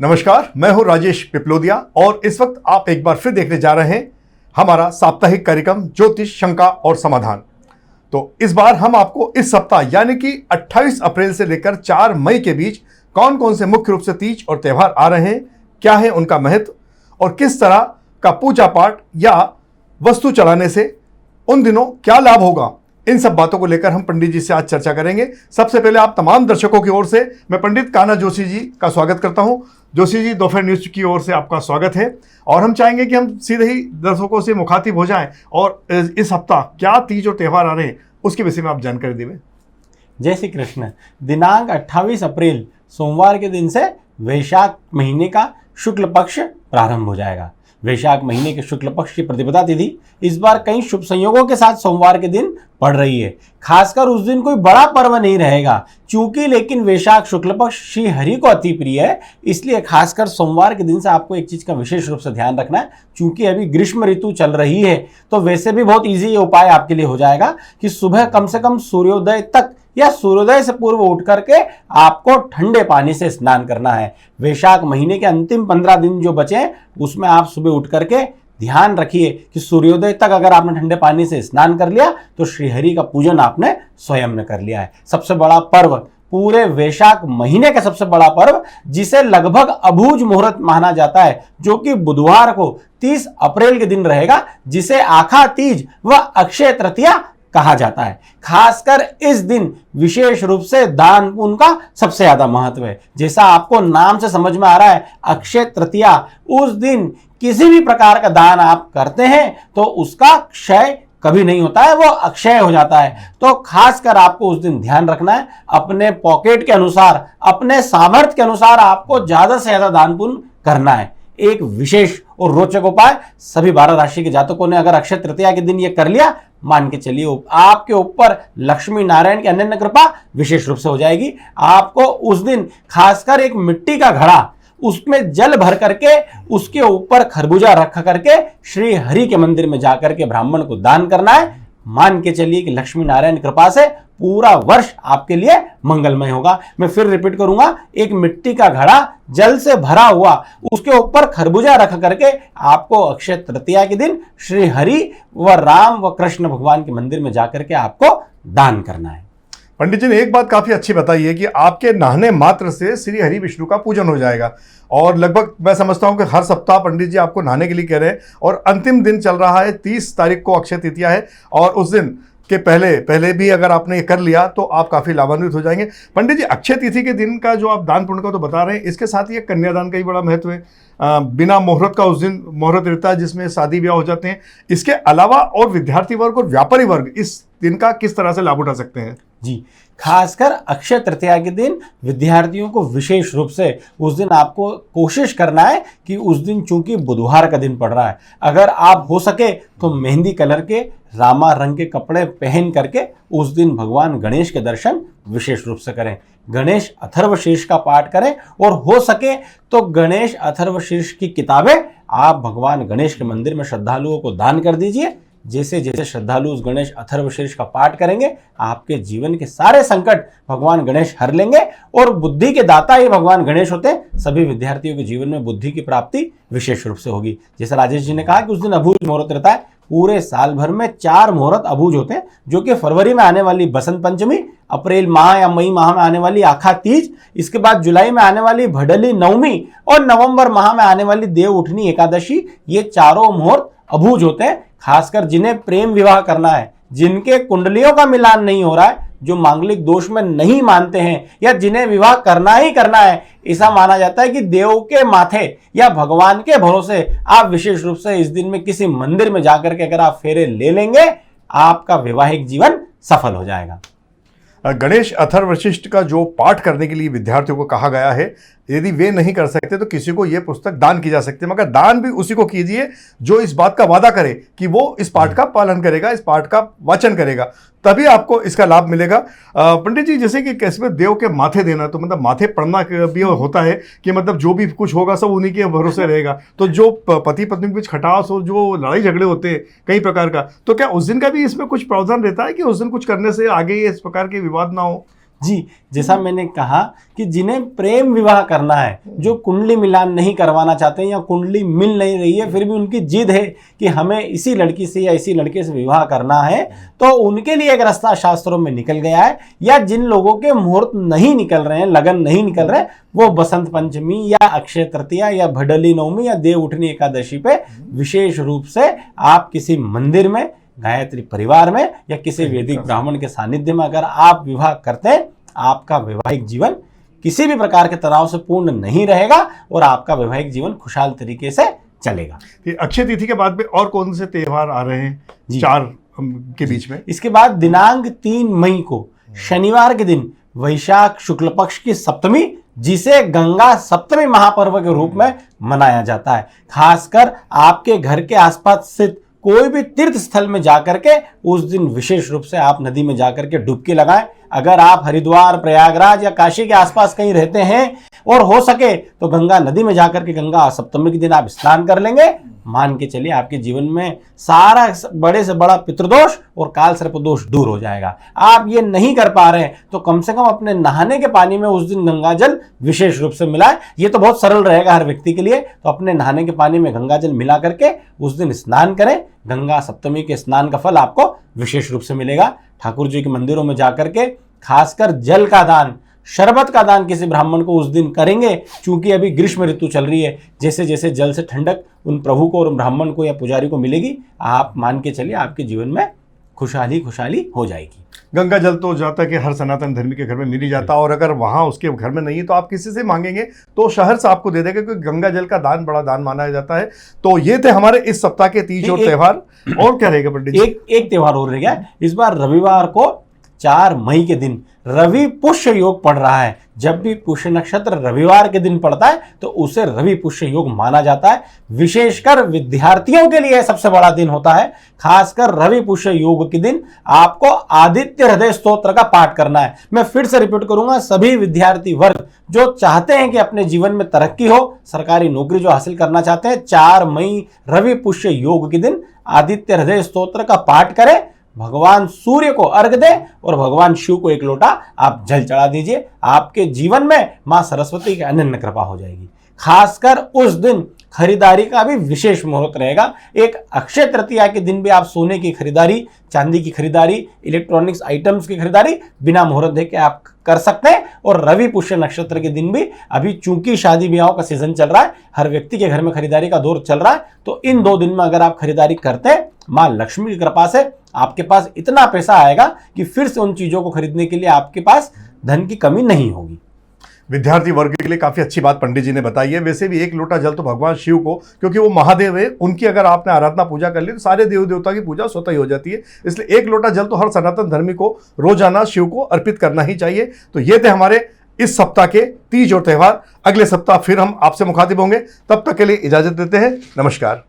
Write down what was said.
नमस्कार, मैं हूं राजेश पिपलोदिया और इस वक्त आप एक बार फिर देखने जा रहे हैं हमारा साप्ताहिक कार्यक्रम ज्योतिष शंका और समाधान। तो इस बार हम आपको इस सप्ताह यानी कि 28 अप्रैल से लेकर 4 मई के बीच कौन कौन से मुख्य रूप से तीज और त्यौहार आ रहे हैं, क्या है उनका महत्व और किस तरह का पूजा पाठ या वस्तु चढ़ाने से उन दिनों क्या लाभ होगा, इन सब बातों को लेकर हम पंडित जी से आज चर्चा करेंगे। सबसे पहले आप तमाम दर्शकों की ओर से मैं पंडित कान्हा जोशी जी का स्वागत करता हूं। जोशी जी, दोपहर न्यूज की ओर से आपका स्वागत है और हम चाहेंगे कि हम सीधे ही दर्शकों से मुखातिब हो जाएं और इस हफ्ता क्या तीज और त्यौहार आ रहे हैं उसके विषय में आप जानकारी देवें। जय श्री कृष्ण। दिनांक 28 अप्रैल सोमवार के दिन से वैशाख महीने का शुक्ल पक्ष प्रारंभ हो जाएगा। वैशाख महीने के शुक्ल पक्ष की प्रतिपदा तिथि इस बार कई शुभ संयोगों के साथ सोमवार के दिन पड़ रही है। खासकर उस दिन कोई बड़ा पर्व नहीं रहेगा क्योंकि लेकिन वैशाख शुक्ल पक्ष श्री हरि को अति प्रिय है, इसलिए खासकर सोमवार के दिन से आपको एक चीज का विशेष रूप से ध्यान रखना है। क्योंकि अभी ग्रीष्म ऋतु चल रही है तो वैसे भी बहुत ईजी ये उपाय आपके लिए हो जाएगा कि सुबह कम से कम सूर्योदय तक या सूर्योदय से पूर्व उठ करके आपको ठंडे पानी से स्नान करना है। वैशाख महीने के अंतिम 15 दिन जो बचे उसमें आप सुबह उठ करके ध्यान रखिए कि सूर्योदय तक अगर आपने ठंडे पानी से स्नान कर लिया तो श्रीहरि का पूजन आपने स्वयं ने कर लिया है। सबसे बड़ा पर्व पूरे वैशाख महीने का सबसे बड़ा पर्व जिसे लगभग अबूझ मुहूर्त माना जाता है, जो कि बुधवार को 30 अप्रैल के दिन रहेगा, जिसे आखा तीज व अक्षय तृतीया कहा जाता है। खासकर इस दिन विशेष रूप से दान पुण्य का सबसे ज्यादा महत्व है। जैसा आपको नाम से समझ में आ रहा है, अक्षय तृतीया, उस दिन किसी भी प्रकार का दान आप करते हैं तो उसका क्षय कभी नहीं होता है, वो अक्षय हो जाता है। तो खासकर आपको उस दिन ध्यान रखना है, अपने पॉकेट के अनुसार, अपने सामर्थ्य के अनुसार आपको ज्यादा से ज्यादा दान पुण्य करना है। एक विशेष और रोचक उपाय सभी 12 राशि के जातकों ने अगर अक्षय तृतीया के दिन ये कर लिया, मान के चलिए आपके ऊपर लक्ष्मी नारायण की अनन्य कृपा विशेष रूप से हो जाएगी। आपको उस दिन खासकर एक मिट्टी का घड़ा, उसमें जल भर करके उसके ऊपर खरबूजा रख करके श्री हरि के मंदिर में जाकर के ब्राह्मण को दान करना है। मान के चलिए कि लक्ष्मी नारायण कृपा से पूरा वर्ष आपके लिए मंगलमय होगा। मैं फिर रिपीट करूंगा, एक मिट्टी का घड़ा जल से भरा हुआ, उसके ऊपर खरबूजा रख करके आपको अक्षय तृतीया के दिन श्री हरि व राम व कृष्ण भगवान के मंदिर में जाकर के आपको दान करना है। पंडित जी ने एक बात काफी अच्छी बताई है कि आपके नहाने मात्र से श्री हरि विष्णु का पूजन हो जाएगा और लगभग मैं समझता हूं कि हर सप्ताह पंडित जी आपको नहाने के लिए कह रहे हैं और अंतिम दिन चल रहा है 30 तारीख को अक्षय तृतीया है और उस दिन के पहले भी अगर आपने ये कर लिया तो आप काफ़ी लाभान्वित हो जाएंगे। पंडित जी, अक्षय तिथि के दिन का जो आप दान पुण्य का तो बता रहे हैं, इसके साथ ही कन्यादान का ही बड़ा महत्व है। बिना मुहूर्त का उस दिन मुहूर्त रहता है जिसमें शादी ब्याह हो जाते हैं। इसके अलावा और विद्यार्थी वर्ग और व्यापारी वर्ग इस दिन का किस तरह से लाभ उठा सकते हैं? जी, खासकर अक्षय तृतीया के दिन विद्यार्थियों को विशेष रूप से उस दिन आपको कोशिश करना है कि उस दिन चूंकि बुधवार का दिन पड़ रहा है, अगर आप हो सके तो मेहंदी कलर के रामा रंग के कपड़े पहन करके उस दिन भगवान गणेश के दर्शन विशेष रूप से करें। गणेश अथर्वशीर्ष का पाठ करें और हो सके तो गणेश अथर्वशीर्ष की किताबें आप भगवान गणेश के मंदिर में श्रद्धालुओं को दान कर दीजिए। जैसे जैसे श्रद्धालु उस गणेश अथर्वशीर्ष का पाठ करेंगे, आपके जीवन के सारे संकट भगवान गणेश हर लेंगे और बुद्धि के दाता ही भगवान गणेश होते हैं। सभी विद्यार्थियों के जीवन में बुद्धि की प्राप्ति विशेष रूप से होगी। जैसे राजेश जी ने कहा कि उस दिन अबूझ मुहूर्त रहता है। पूरे साल भर में 4 मुहूर्त अबूझ होते हैं, जो कि फरवरी में आने वाली बसंत पंचमी, अप्रैल माह या मई माह में आने वाली आखा तीज, इसके बाद जुलाई में आने वाली भडली नवमी और नवंबर माह में आने वाली देव उठनी एकादशी। ये चारों मुहूर्त अबूझ होते हैं। खासकर जिन्हें प्रेम विवाह करना है, जिनके कुंडलियों का मिलान नहीं हो रहा है, जो मांगलिक दोष में नहीं मानते हैं या जिन्हें विवाह करना ही करना है, ऐसा माना जाता है कि देव के माथे या भगवान के भरोसे आप विशेष रूप से इस दिन में किसी मंदिर में जाकर के अगर आप फेरे ले लेंगे, आपका वैवाहिक जीवन सफल हो जाएगा। गणेश अथर्वशीर्ष का जो पाठ करने के लिए विद्यार्थियों को कहा गया है, यदि वे नहीं कर सकते तो किसी को ये पुस्तक दान की जा सकती है, मगर दान भी उसी को कीजिए जो इस बात का वादा करे कि वो इस पाठ का पालन करेगा, इस पाठ का वाचन करेगा, तभी आपको इसका लाभ मिलेगा। पंडित जी, जैसे कि कैसे देव के माथे देना, तो मतलब माथे पड़ना भी होता है कि मतलब जो भी कुछ होगा सब उन्हीं के भरोसे रहेगा। तो जो पति पत्नी के बीच खटास और जो लड़ाई झगड़े होते हैं कई प्रकार का, तो क्या उस दिन का भी इसमें कुछ प्रावधान रहता है कि उस दिन कुछ करने से आगे इस प्रकार के विवाद ना हो? जी, जैसा मैंने कहा कि जिन्हें प्रेम विवाह करना है, जो कुंडली मिलान नहीं करवाना चाहते हैं या कुंडली मिल नहीं रही है, फिर भी उनकी जिद है कि हमें इसी लड़की से या इसी लड़के से विवाह करना है, तो उनके लिए एक रास्ता शास्त्रों में निकल गया है। या जिन लोगों के मुहूर्त नहीं निकल रहे हैं, लगन नहीं निकल रहे, वो बसंत पंचमी या अक्षय तृतीया या भडली नवमी या देव उठनी एकादशी पे विशेष रूप से आप किसी मंदिर में, गायत्री परिवार में या किसी वैदिक ब्राह्मण के सानिध्य में अगर आप विवाह करते हैं, आपका वैवाहिक जीवन किसी भी प्रकार के तनाव से पूर्ण नहीं रहेगा और आपका वैवाहिक जीवन खुशहाल तरीके से चलेगा। अक्षय तिथि के बाद में और कौन से त्योहार आ रहे हैं 4 के बीच में? इसके बाद दिनांक 3 मई को शनिवार के दिन वैशाख शुक्ल पक्ष की सप्तमी, जिसे गंगा सप्तमी महापर्व के रूप में मनाया जाता है। खासकर आपके घर के आसपास स्थित कोई भी तीर्थ स्थल में जाकर के उस दिन विशेष रूप से आप नदी में जाकर के डुबकी लगाएं। अगर आप हरिद्वार, प्रयागराज या काशी के आसपास कहीं रहते हैं और हो सके तो गंगा नदी में जाकर के गंगा सप्तमी के दिन आप स्नान कर लेंगे, मान के चलिए आपके जीवन में सारा बड़े से बड़ा पितृदोष और काल सर्प दोष दूर हो जाएगा। आप ये नहीं कर पा रहे हैं तो कम से कम अपने नहाने के पानी में उस दिन गंगा जल विशेष रूप से मिलाएं। ये तो बहुत सरल रहेगा हर व्यक्ति के लिए, तो अपने नहाने के पानी में गंगा जल मिला करके उस दिन स्नान करें। गंगा सप्तमी के स्नान का फल आपको विशेष रूप से मिलेगा। ठाकुर जी के मंदिरों में जाकर के खासकर जल का दान, शरबत का दान किसी ब्राह्मण को उस दिन करेंगे, क्योंकि अभी ग्रीष्म ऋतु चल रही है। जैसे जैसे जल से ठंडक उन प्रभु को और ब्राह्मण को या पुजारी को मिलेगी, आप मान के चलिए आपके जीवन में खुशहाली हो जाएगी। गंगा जल तो जाता कि हर सनातन धर्मी के घर में मिल ही जाता, और अगर वहाँ उसके घर में नहीं है तो आप किसी से मांगेंगे तो शहर से आपको दे देगा, क्योंकि गंगा जल का दान बड़ा दान माना जाता है। तो ये थे हमारे इस सप्ताह के तीज और त्योहार। और क्या रहेगा पंडित जी? एक त्योहार और रह गया इस बार। रविवार को 4 मई के दिन रवि पुष्य योग पड़ रहा है। जब भी पुष्य नक्षत्र रविवार के दिन पड़ता है तो उसे रवि पुष्य योग माना जाता है। विशेषकर विद्यार्थियों के लिए सबसे बड़ा दिन होता है। खासकर रवि पुष्य योग के दिन आपको आदित्य हृदय स्तोत्र का पाठ करना है। मैं फिर से रिपीट करूंगा, सभी विद्यार्थी वर्ग जो चाहते हैं कि अपने जीवन में तरक्की हो, सरकारी नौकरी जो हासिल करना चाहते हैं, 4 मई रवि पुष्य योग के दिन आदित्य हृदय स्तोत्र का पाठ करें, भगवान सूर्य को अर्घ दें और भगवान शिव को 1 लोटा आप जल चढ़ा दीजिए। आपके जीवन में मां सरस्वती की अनन्य कृपा हो जाएगी। खासकर उस दिन खरीदारी का भी विशेष मुहूर्त रहेगा। एक अक्षय तृतीया के दिन भी आप सोने की खरीदारी, चांदी की खरीदारी, इलेक्ट्रॉनिक्स आइटम्स की खरीदारी बिना मुहूर्त देके आप कर सकते हैं। और रवि पुष्य नक्षत्र के दिन भी, अभी चूंकि शादी ब्याहों का सीजन चल रहा है, हर व्यक्ति के घर में खरीदारी का दौर चल रहा है, तो इन 2 दिन में अगर आप खरीदारी करते हैं, मां लक्ष्मी की कृपा से आपके पास इतना पैसा आएगा कि फिर से उन चीजों को खरीदने के लिए आपके पास धन की कमी नहीं होगी। विद्यार्थी वर्ग के लिए काफ़ी अच्छी बात पंडित जी ने बताई है। वैसे भी 1 लोटा जल तो भगवान शिव को, क्योंकि वो महादेव है, उनकी अगर आपने आराधना पूजा कर ली तो सारे देव देवता की पूजा स्वतः ही हो जाती है। इसलिए 1 लोटा जल तो हर सनातन धर्मी को रोजाना शिव को अर्पित करना ही चाहिए। तो ये थे हमारे इस सप्ताह के तीज और त्योहार। अगले सप्ताह फिर हम आपसे मुखातिब होंगे, तब तक के लिए इजाजत देते हैं। नमस्कार।